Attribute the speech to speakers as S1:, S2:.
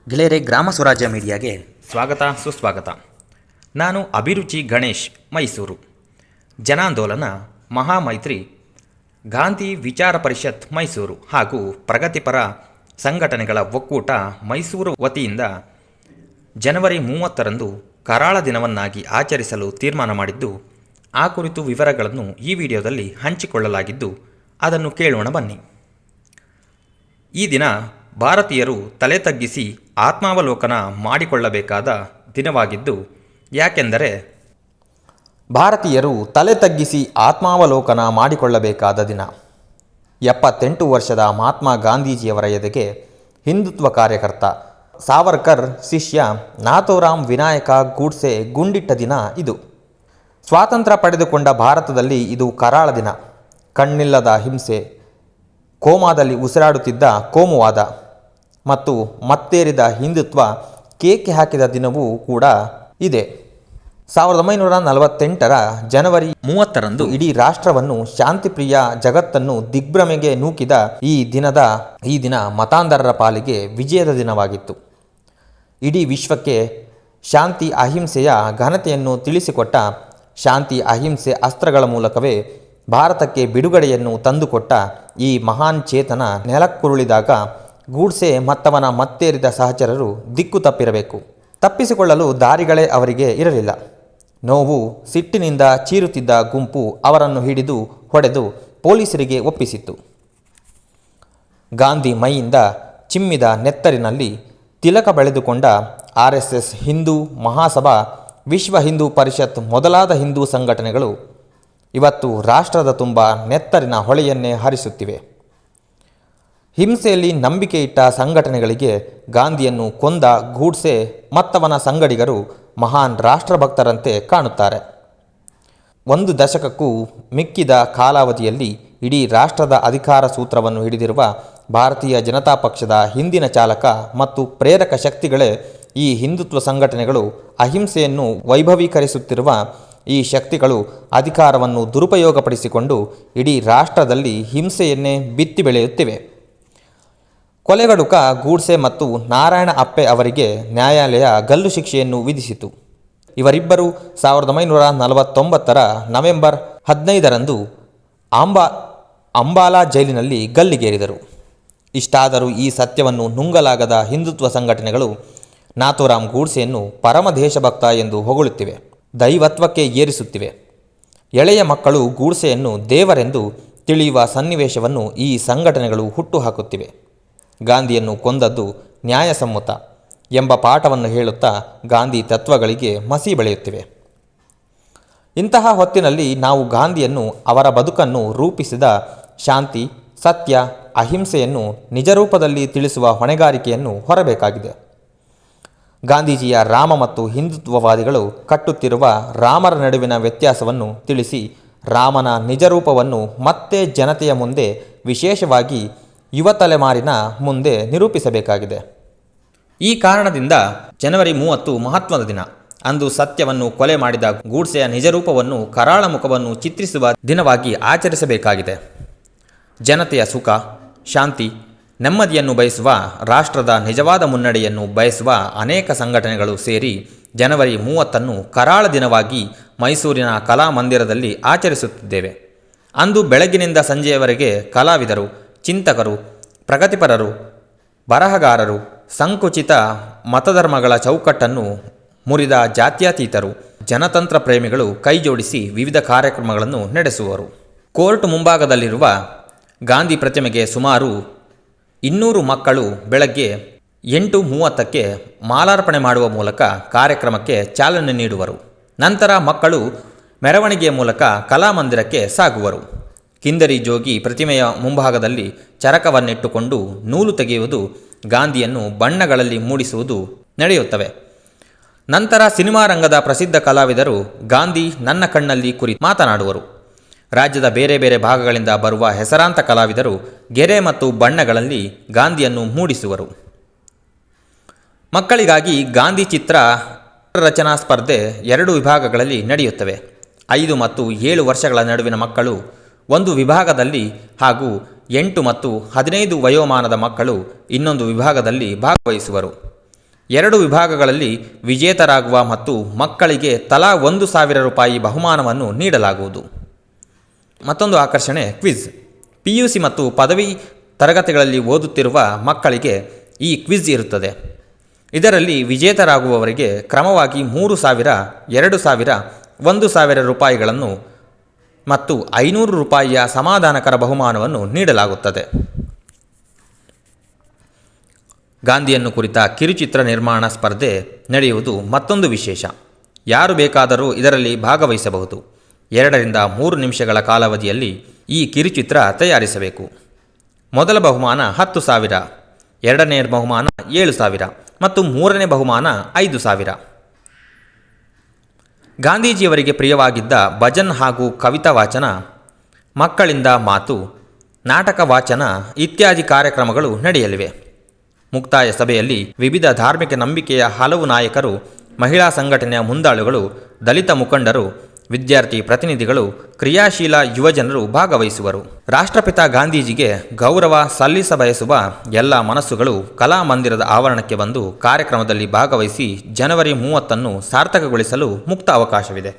S1: ಗೆಳೆಯರೆ, ಗ್ರಾಮ ಸ್ವರಾಜ್ಯ ಮೀಡಿಯಾಗೆ ಸ್ವಾಗತ ಸುಸ್ವಾಗತ. ನಾನು ಅಭಿರುಚಿ ಗಣೇಶ್, ಮೈಸೂರು. ಜನಾಂದೋಲನ, ಮಹಾಮೈತ್ರಿ, ಗಾಂಧಿ ವಿಚಾರ ಪರಿಷತ್ ಮೈಸೂರು ಹಾಗೂ ಪ್ರಗತಿಪರ ಸಂಘಟನೆಗಳ ಒಕ್ಕೂಟ ಮೈಸೂರು ವತಿಯಿಂದ ಜನವರಿ 30ರಂದು ಕರಾಳ ದಿನವನ್ನಾಗಿ ಆಚರಿಸಲು ತೀರ್ಮಾನ ಮಾಡಿದ್ದು, ಆ ಕುರಿತು ವಿವರಗಳನ್ನು ಈ ವಿಡಿಯೋದಲ್ಲಿ ಹಂಚಿಕೊಳ್ಳಲಾಗಿದ್ದು ಅದನ್ನು ಕೇಳೋಣ ಬನ್ನಿ. ಈ ದಿನ ಭಾರತೀಯರು ತಲೆ ತಗ್ಗಿಸಿ ಆತ್ಮಾವಲೋಕನ ಮಾಡಿಕೊಳ್ಳಬೇಕಾದ ದಿನವಾಗಿದ್ದು, ಯಾಕೆಂದರೆ ಭಾರತೀಯರು ತಲೆ ತಗ್ಗಿಸಿ ಆತ್ಮಾವಲೋಕನ ಮಾಡಿಕೊಳ್ಳಬೇಕಾದ ದಿನ. 78 ವರ್ಷದ ಮಹಾತ್ಮ ಗಾಂಧೀಜಿಯವರ ಎದೆಗೆ ಹಿಂದುತ್ವ ಕಾರ್ಯಕರ್ತ ಸಾವರ್ಕರ್ ಶಿಷ್ಯ ನಾಥೂರಾಮ್ ವಿನಾಯಕ ಗೂಡ್ಸೆ ಗುಂಡಿಟ್ಟ ದಿನ ಇದು. ಸ್ವಾತಂತ್ರ್ಯ ಪಡೆದುಕೊಂಡ ಭಾರತದಲ್ಲಿ ಇದು ಕರಾಳ ದಿನ. ಕಣ್ಣಿಲ್ಲದ ಹಿಂಸೆ, ಕೋಮಾದಲ್ಲಿ ಉಸಿರಾಡುತ್ತಿದ್ದ ಕೋಮುವಾದ ಮತ್ತು ಮತ್ತೇರಿದ ಹಿಂದುತ್ವ ಕೇಕೆ ಹಾಕಿದ ದಿನವೂ ಕೂಡ ಇದೆ. 1948ರ ಜನವರಿ 30ರಂದು ಇಡೀ ರಾಷ್ಟ್ರವನ್ನು, ಶಾಂತಿಪ್ರಿಯ ಜಗತ್ತನ್ನು ದಿಗ್ಭ್ರಮೆಗೆ ನೂಕಿದ ಈ ದಿನ ಮತಾಂಧರರ ಪಾಲಿಗೆ ವಿಜಯದ ದಿನವಾಗಿತ್ತು. ಇಡೀ ವಿಶ್ವಕ್ಕೆ ಶಾಂತಿ ಅಹಿಂಸೆಯ ಘನತೆಯನ್ನು ತಿಳಿಸಿಕೊಟ್ಟ, ಶಾಂತಿ ಅಹಿಂಸೆ ಅಸ್ತ್ರಗಳ ಮೂಲಕವೇ ಭಾರತಕ್ಕೆ ಬಿಡುಗಡೆಯನ್ನು ತಂದುಕೊಟ್ಟ ಈ ಮಹಾನ್ ಚೇತನ ನೆಲಕ್ಕುರುಳಿದಾಗ ಗೂಡ್ಸೆ ಮತ್ತವನ ಮತ್ತೇರಿದ ಸಹಚರರು ದಿಕ್ಕು ತಪ್ಪಿರಬೇಕು. ತಪ್ಪಿಸಿಕೊಳ್ಳಲು ದಾರಿಗಳೇ ಅವರಿಗೆ ಇರಲಿಲ್ಲ. ನೋವು, ಸಿಟ್ಟಿನಿಂದ ಚೀರುತ್ತಿದ್ದ ಗುಂಪು ಅವರನ್ನು ಹಿಡಿದು ಹೊಡೆದು ಪೊಲೀಸರಿಗೆ ಒಪ್ಪಿಸಿತ್ತು. ಗಾಂಧಿ ಮೈಯಿಂದ ಚಿಮ್ಮಿದ ನೆತ್ತರಿನಲ್ಲಿ ತಿಲಕ ಬೆಳೆದುಕೊಂಡ RSS, ಹಿಂದೂ ಮಹಾಸಭಾ, ವಿಶ್ವ ಹಿಂದೂ ಪರಿಷತ್ ಮೊದಲಾದ ಹಿಂದೂ ಸಂಘಟನೆಗಳು ಇವತ್ತು ರಾಷ್ಟ್ರದ ತುಂಬ ನೆತ್ತರಿನ ಹೊಳೆಯನ್ನೇ ಹರಿಸುತ್ತಿವೆ. ಹಿಂಸೆಯಲ್ಲಿ ನಂಬಿಕೆ ಇಟ್ಟ ಸಂಘಟನೆಗಳಿಗೆ ಗಾಂಧಿಯನ್ನು ಕೊಂದ ಗೂಡ್ಸೆ ಮತ್ತವನ ಸಂಗಡಿಗರು ಮಹಾನ್ ರಾಷ್ಟ್ರಭಕ್ತರಂತೆ ಕಾಣುತ್ತಾರೆ. 1 ದಶಕಕ್ಕೂ ಮಿಕ್ಕಿದ ಕಾಲಾವಧಿಯಲ್ಲಿ ಇಡೀ ರಾಷ್ಟ್ರದ ಅಧಿಕಾರ ಸೂತ್ರವನ್ನು ಹಿಡಿದಿರುವ ಭಾರತೀಯ ಜನತಾ ಪಕ್ಷದ ಹಿಂದಿನ ಚಾಲಕ ಮತ್ತು ಪ್ರೇರಕ ಶಕ್ತಿಗಳೇ ಈ ಹಿಂದುತ್ವ ಸಂಘಟನೆಗಳು. ಅಹಿಂಸೆಯನ್ನು ವೈಭವೀಕರಿಸುತ್ತಿರುವ ಈ ಶಕ್ತಿಗಳು ಅಧಿಕಾರವನ್ನು ದುರುಪಯೋಗಪಡಿಸಿಕೊಂಡು ಇಡೀ ರಾಷ್ಟ್ರದಲ್ಲಿ ಹಿಂಸೆಯನ್ನೇ ಬಿತ್ತಿ ಬೆಳೆಯುತ್ತಿವೆ. ಕೊಲೆಗಡುಕ ಗೂಡ್ಸೆ ಮತ್ತು ನಾರಾಯಣ ಅಪ್ಪೆ ಅವರಿಗೆ ನ್ಯಾಯಾಲಯ ಗಲ್ಲು ಶಿಕ್ಷೆಯನ್ನು ವಿಧಿಸಿತು. ಇವರಿಬ್ಬರು 1949ರ ನವೆಂಬರ್ 15ರಂದು ಅಂಬಾಲಾ ಜೈಲಿನಲ್ಲಿ ಗಲ್ಲಿಗೇರಿದರು. ಇಷ್ಟಾದರೂ ಈ ಸತ್ಯವನ್ನು ನುಂಗಲಾಗದ ಹಿಂದುತ್ವ ಸಂಘಟನೆಗಳು ನಾಥೂರಾಮ್ ಗೂಡ್ಸೆಯನ್ನು ಪರಮ ದೇಶಭಕ್ತ ಎಂದು ಹೊಗಳುತ್ತಿವೆ, ದೈವತ್ವಕ್ಕೆ ಏರಿಸುತ್ತಿವೆ. ಎಳೆಯ ಮಕ್ಕಳು ಗೂಡ್ಸೆಯನ್ನು ದೇವರೆಂದು ತಿಳಿಯುವ ಸನ್ನಿವೇಶವನ್ನು ಈ ಸಂಘಟನೆಗಳು ಹುಟ್ಟುಹಾಕುತ್ತಿವೆ. ಗಾಂಧಿಯನ್ನು ಕೊಂದದ್ದು ನ್ಯಾಯಸಮ್ಮತ ಎಂಬ ಪಾಠವನ್ನು ಹೇಳುತ್ತಾ ಗಾಂಧಿ ತತ್ವಗಳಿಗೆ ಮಸಿ ಬೆಳೆಯುತ್ತಿವೆ. ಇಂತಹ ಹೊತ್ತಿನಲ್ಲಿ ನಾವು ಗಾಂಧಿಯನ್ನು, ಅವರ ಬದುಕನ್ನು ರೂಪಿಸಿದ ಶಾಂತಿ, ಸತ್ಯ, ಅಹಿಂಸೆಯನ್ನು ನಿಜರೂಪದಲ್ಲಿ ತಿಳಿಸುವ ಹೊಣೆಗಾರಿಕೆಯನ್ನು ಹೊರಬೇಕಾಗಿದೆ. ಗಾಂಧೀಜಿಯ ರಾಮ ಮತ್ತು ಹಿಂದುತ್ವವಾದಿಗಳು ಕಟ್ಟುತ್ತಿರುವ ರಾಮರ ನಡುವಿನ ವ್ಯತ್ಯಾಸವನ್ನು ತಿಳಿಸಿ ರಾಮನ ನಿಜರೂಪವನ್ನು ಮತ್ತೆ ಜನತೆಯ ಮುಂದೆ, ವಿಶೇಷವಾಗಿ ಯುವ ತಲೆಮಾರಿನ ಮುಂದೆ ನಿರೂಪಿಸಬೇಕಾಗಿದೆ. ಈ ಕಾರಣದಿಂದ ಜನವರಿ 30 ಮಹತ್ವದ ದಿನ. ಅಂದು ಸತ್ಯವನ್ನು ಕೊಲೆ ಮಾಡಿದ ಗೂಡ್ಸೆಯ ನಿಜರೂಪವನ್ನು, ಕರಾಳ ಮುಖವನ್ನು ಚಿತ್ರಿಸುವ ದಿನವಾಗಿ ಆಚರಿಸಬೇಕಾಗಿದೆ. ಜನತೆಯ ಸುಖ, ಶಾಂತಿ, ನೆಮ್ಮದಿಯನ್ನು ಬಯಸುವ, ರಾಷ್ಟ್ರದ ನಿಜವಾದ ಮುನ್ನಡೆಯನ್ನು ಬಯಸುವ ಅನೇಕ ಸಂಘಟನೆಗಳು ಸೇರಿ ಜನವರಿ 30ನ್ನು ಕರಾಳ ದಿನವಾಗಿ ಮೈಸೂರಿನ ಕಲಾಮಂದಿರದಲ್ಲಿ ಆಚರಿಸುತ್ತಿದ್ದೇವೆ. ಅಂದು ಬೆಳಗಿನಿಂದ ಸಂಜೆಯವರೆಗೆ ಕಲಾವಿದರು, ಚಿಂತಕರು, ಪ್ರಗತಿಪರರು, ಬರಹಗಾರರು, ಸಂಕುಚಿತ ಮತಧರ್ಮಗಳ ಚೌಕಟ್ಟನ್ನು ಮುರಿದ ಜಾತ್ಯತೀತರು, ಜನತಂತ್ರ ಪ್ರೇಮಿಗಳು ಕೈಜೋಡಿಸಿ ವಿವಿಧ ಕಾರ್ಯಕ್ರಮಗಳನ್ನು ನಡೆಸುವರು. ಕೋರ್ಟ್ ಮುಂಭಾಗದಲ್ಲಿರುವ ಗಾಂಧಿ ಪ್ರತಿಮೆಗೆ ಸುಮಾರು 200 ಮಕ್ಕಳು ಬೆಳಗ್ಗೆ 8:30ಕ್ಕೆ ಮಾಲಾರ್ಪಣೆ ಮಾಡುವ ಮೂಲಕ ಕಾರ್ಯಕ್ರಮಕ್ಕೆ ಚಾಲನೆ ನೀಡುವರು. ನಂತರ ಮಕ್ಕಳು ಮೆರವಣಿಗೆಯ ಮೂಲಕ ಕಲಾಮಂದಿರಕ್ಕೆ ಸಾಗುವರು. ಕಿಂದರಿ ಜೋಗಿ ಪ್ರತಿಮೆಯ ಮುಂಭಾಗದಲ್ಲಿ ಚರಕವನ್ನಿಟ್ಟುಕೊಂಡು ನೂಲು ತೆಗೆಯುವುದು, ಗಾಂಧಿಯನ್ನು ಬಣ್ಣಗಳಲ್ಲಿ ಮೂಡಿಸುವುದು ನಡೆಯುತ್ತವೆ. ನಂತರ ಸಿನಿಮಾ ರಂಗದ ಪ್ರಸಿದ್ಧ ಕಲಾವಿದರು ಗಾಂಧಿ ನನ್ನ ಕಣ್ಣಲ್ಲಿ ಕುರಿತು ಮಾತನಾಡುವರು. ರಾಜ್ಯದ ಬೇರೆ ಬೇರೆ ಭಾಗಗಳಿಂದ ಬರುವ ಹೆಸರಾಂತ ಕಲಾವಿದರು ಗೆರೆ ಮತ್ತು ಬಣ್ಣಗಳಲ್ಲಿ ಗಾಂಧಿಯನ್ನು ಮೂಡಿಸುವರು. ಮಕ್ಕಳಿಗಾಗಿ ಗಾಂಧಿ ಚಿತ್ರ ರಚನಾ ಸ್ಪರ್ಧೆ 2 ವಿಭಾಗಗಳಲ್ಲಿ ನಡೆಯುತ್ತವೆ. 5 ಮತ್ತು 7 ವರ್ಷಗಳ ನಡುವಿನ ಮಕ್ಕಳು ಒಂದು ವಿಭಾಗದಲ್ಲಿ ಹಾಗೂ 8 ಮತ್ತು 15 ವಯೋಮಾನದ ಮಕ್ಕಳು ಇನ್ನೊಂದು ವಿಭಾಗದಲ್ಲಿ ಭಾಗವಹಿಸುವರು. 2 ವಿಭಾಗಗಳಲ್ಲಿ ವಿಜೇತರಾಗುವ ಮತ್ತು ಮಕ್ಕಳಿಗೆ ತಲಾ 1,000 ರೂಪಾಯಿ ಬಹುಮಾನವನ್ನು ನೀಡಲಾಗುವುದು. ಮತ್ತೊಂದು ಆಕರ್ಷಣೆ ಕ್ವಿಜ್. PUC ಮತ್ತು ಪದವಿ ತರಗತಿಗಳಲ್ಲಿ ಓದುತ್ತಿರುವ ಮಕ್ಕಳಿಗೆ ಈ ಕ್ವಿಜ್ ಇರುತ್ತದೆ. ಇದರಲ್ಲಿ ವಿಜೇತರಾಗುವವರಿಗೆ ಕ್ರಮವಾಗಿ 3,000, 2,000, 1,000 ರೂಪಾಯಿಗಳನ್ನು ಮತ್ತು 500 ರೂಪಾಯಿಯ ಸಮಾಧಾನಕರ ಬಹುಮಾನವನ್ನು ನೀಡಲಾಗುತ್ತದೆ. ಗಾಂಧಿಯನ್ನು ಕುರಿತ ಕಿರುಚಿತ್ರ ನಿರ್ಮಾಣ ಸ್ಪರ್ಧೆ ನಡೆಯುವುದು ಮತ್ತೊಂದು ವಿಶೇಷ. ಯಾರು ಬೇಕಾದರೂ ಇದರಲ್ಲಿ ಭಾಗವಹಿಸಬಹುದು. 2 ರಿಂದ 3 ನಿಮಿಷಗಳ ಕಾಲಾವಧಿಯಲ್ಲಿ ಈ ಕಿರುಚಿತ್ರ ತಯಾರಿಸಬೇಕು. ಮೊದಲ ಬಹುಮಾನ 10,000, ಎರಡನೇ ಬಹುಮಾನ 7,000 ಮತ್ತು ಮೂರನೇ ಬಹುಮಾನ 5,000. ಗಾಂಧೀಜಿಯವರಿಗೆ ಪ್ರಿಯವಾಗಿದ್ದ ಭಜನ್ ಹಾಗೂ ಕವಿತಾ ವಾಚನ, ಮಕ್ಕಳಿಂದ ಮಾತು, ನಾಟಕ ವಾಚನ ಇತ್ಯಾದಿ ಕಾರ್ಯಕ್ರಮಗಳು ನಡೆಯಲಿವೆ. ಮುಕ್ತಾಯ ಸಭೆಯಲ್ಲಿ ವಿವಿಧ ಧಾರ್ಮಿಕ ನಂಬಿಕೆಯ ಹಲವು ನಾಯಕರು, ಮಹಿಳಾ ಸಂಘಟನೆಯ ಮುಂದಾಳುಗಳು, ದಲಿತ ಮುಖಂಡರು, ವಿದ್ಯಾರ್ಥಿ ಪ್ರತಿನಿಧಿಗಳು, ಕ್ರಿಯಾಶೀಲ ಯುವಜನರು ಭಾಗವಹಿಸುವರು. ರಾಷ್ಟ್ರಪಿತ ಗಾಂಧೀಜಿಗೆ ಗೌರವ ಸಲ್ಲಿಸಬಯಸುವ ಎಲ್ಲ ಮನಸ್ಸುಗಳು ಕಲಾಮಂದಿರದ ಆವರಣಕ್ಕೆ ಬಂದು ಕಾರ್ಯಕ್ರಮದಲ್ಲಿ ಭಾಗವಹಿಸಿ ಜನವರಿ 30 ಸಾರ್ಥಕಗೊಳಿಸಲು ಮುಕ್ತ ಅವಕಾಶವಿದೆ.